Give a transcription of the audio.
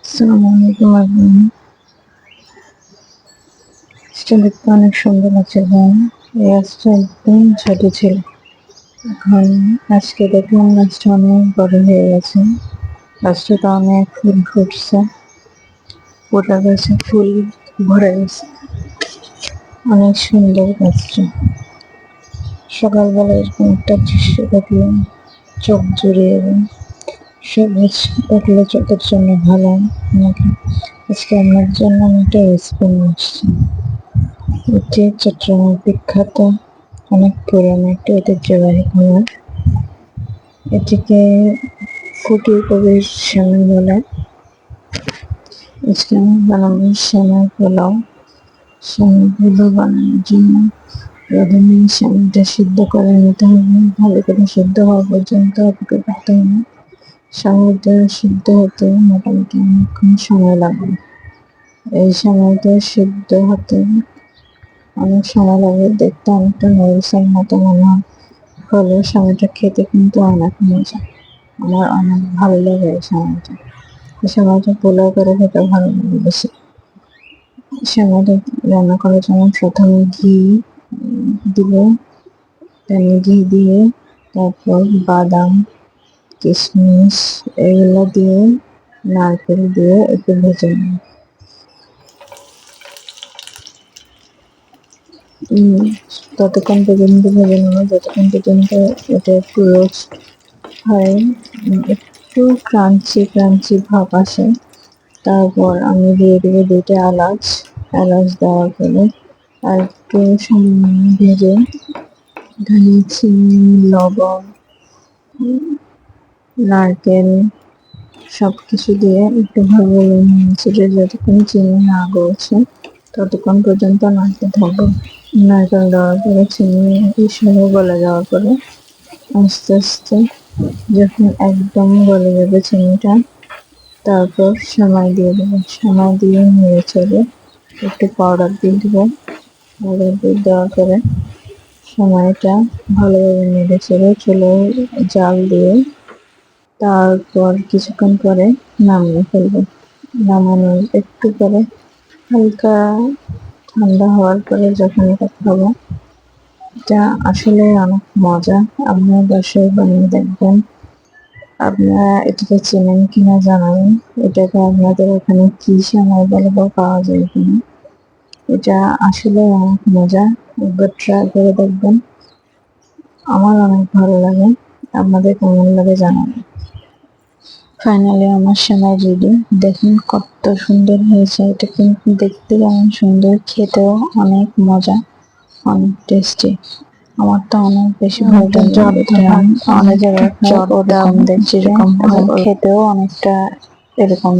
আসসালামু আলাইকুম আজমান। গাছটা দেখতে অনেক সুন্দর লাগছে ভাই। এই গাছটা একদম ছোট ছিল, এখন আজকে দেখলাম গাছটা অনেক বড় হয়ে গেছে। গাছটাতে অনেক ফুল ফুটছে, পুরো গাছে ফুল ভরে গেছে, অনেক সুন্দর গাছটা। সকালবেলা এরকম একটা দৃশ্য দেখলে চোখ জুড়িয়ে যায়। সবুজ দেখলে চোখের জন্য ভালো নাকি। আজকে আমার জন্য আমি একটা রেসিপি নিয়ে আসছি। এটি চট্টগ্রামের বিখ্যাত অনেক পুরনো একটা ঐতিহ্যবাহী খাবার। এটিকে ফুটিয়ে কবির সেমাই বলে। আজকে আমি বানাবো সেমাই পোলাও। সেমাইগুলো বানানোর জন্য প্রথমে সেমাইটা সিদ্ধ করে নিতে হবে, ভালো করে সিদ্ধ হওয়া পর্যন্ত অপেক্ষা করতে হবে। সেমাইটা সিদ্ধ হতে মোটামুটি অনেকক্ষণ সময় লাগবে। এই সেমাইটা সিদ্ধ হতে অনেক সময় লাগে, দেখতে অনেকটা নুডলসের মতো মনে হয়, হলেও সময়টা খেতে কিন্তু অনেক মজা। আমার অনেক ভালো লাগে এই সময়টা। এই সময়টা পোলাও করে খেতে ভালো লাগে বেশি। সময়টা রান্না করার জন্য প্রথমে ঘি দিব, প্যানে ঘি দিয়ে তারপর বাদাম, কিশমিশ এগুলো দিয়ে, নারকেল দিয়ে একটু ভেজে নিই। ততক্ষণ পর্যন্ত ভেজে নেবো যতক্ষণ পর্যন্ত এটা একটু রোস্ট হয়, একটু ক্রাঞ্চি ক্রাঞ্চি ভাব আসে। তারপর আমি দিয়ে দেবো দুইটা এলাচ। এলাচ দেওয়ার পরে আর একটু সামান্য ভেজে এখানে চিনি, লবণ, নারকেল সব কিছু দিয়ে একটু ভালো ছেড়ে যতক্ষণ চিনি না গলছে ততক্ষণ পর্যন্ত নাড়তে থাকবো। নারকেল দেওয়ার পরে চিনি সহ গলে যাওয়ার পরে আস্তে আস্তে যখন একদম গলে যাবে চিনিটা, তারপর সেমাই দিয়ে দেবো। সেমাই দিয়ে নেড়ে চেড়ে একটু পাউডার দিয়ে দেবো। পাউডার দিয়ে দেওয়ার পরে সেমাইটা ভালোভাবে নেড়ে চেড়ে চুলোয় জাল দিয়ে তারপর কিছুক্ষণ পরে নামিয়ে ফেলবো। নামানোর একটু পরে হালকা ঠান্ডা হওয়ার পরে যখন এটা খাবো, এটা আসলে অনেক মজা। আপনারা বাসায় বানিয়ে দেখবেন। আপনারা এটাকে চেনেন কিনা জানাবেন। এটাকে আপনাদের ওখানে কি সেমাই বলে বা পাওয়া যায় কিনা। এটা আসলে অনেক মজা, একবার ট্রাই করে দেখবেন। আমার অনেক ভালো লাগে, আপনাদের কেমন লাগে জানাবেন। ফাইনালি আমার সেমাই রেডি, দেখুন কত সুন্দর হয়েছে। এটা কিন্তু দেখতে যেমন সুন্দর, খেতেও অনেক মজা, অনেক টেস্টি। আমার তো অনেক বেশি ভালো লাগে এটা। অনেক জায়গায় খাই ওরকম দেখতে, এবং খেতেও অনেকটা এরকম।